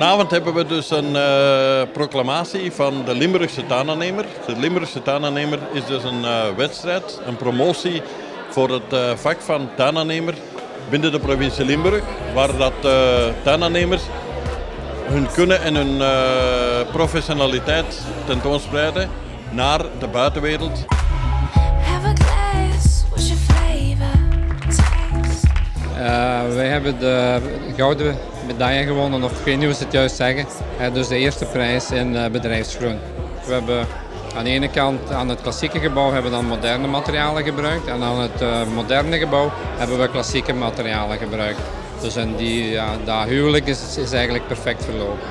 Vanavond hebben we dus een proclamatie van de Limburgse tuinaannemer. De Limburgse tuinaannemer is dus een wedstrijd, een promotie voor het vak van tuinaannemer binnen de provincie Limburg, waar dat tuinaannemers hun kunnen en hun professionaliteit tentoonspreiden naar de buitenwereld. Wij hebben de gouden medaille gewonnen, of ik weet niet hoe ze het juist zeggen. Dus de eerste prijs in bedrijfsgroen. We hebben aan de ene kant aan het klassieke gebouw hebben we dan moderne materialen gebruikt en aan het moderne gebouw hebben we klassieke materialen gebruikt. Dus en dat huwelijk is eigenlijk perfect verlopen.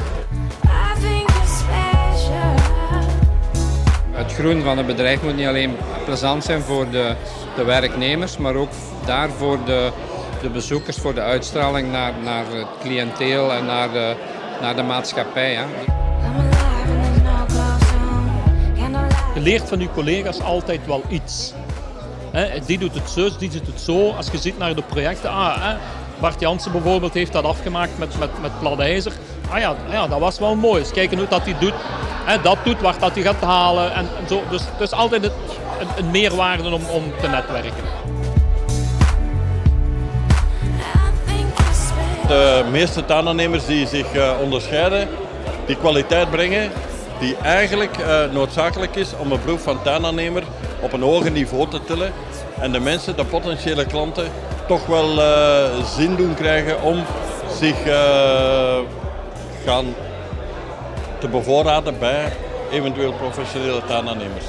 Het groen van het bedrijf moet niet alleen plezant zijn voor de werknemers, maar ook daar voor de bezoekers, voor de uitstraling naar het cliënteel en naar de maatschappij. Hè. Je leert van je collega's altijd wel iets. Die doet het zo, die doet het zo. Als je ziet naar de projecten, Bart Jansen bijvoorbeeld heeft dat afgemaakt met plat ijzer. Ja, dat was wel mooi. Eens kijken hoe dat hij doet. Dat doet waar dat hij gaat halen. En zo. Dus het is altijd een meerwaarde om te netwerken. De meeste tuinaannemers die zich onderscheiden, die kwaliteit brengen, die eigenlijk noodzakelijk is om een beroep van tuinaannemer op een hoger niveau te tillen. En de mensen, de potentiële klanten, toch wel zin doen krijgen om zich gaan te bevoorraden bij eventueel professionele tuinaannemers.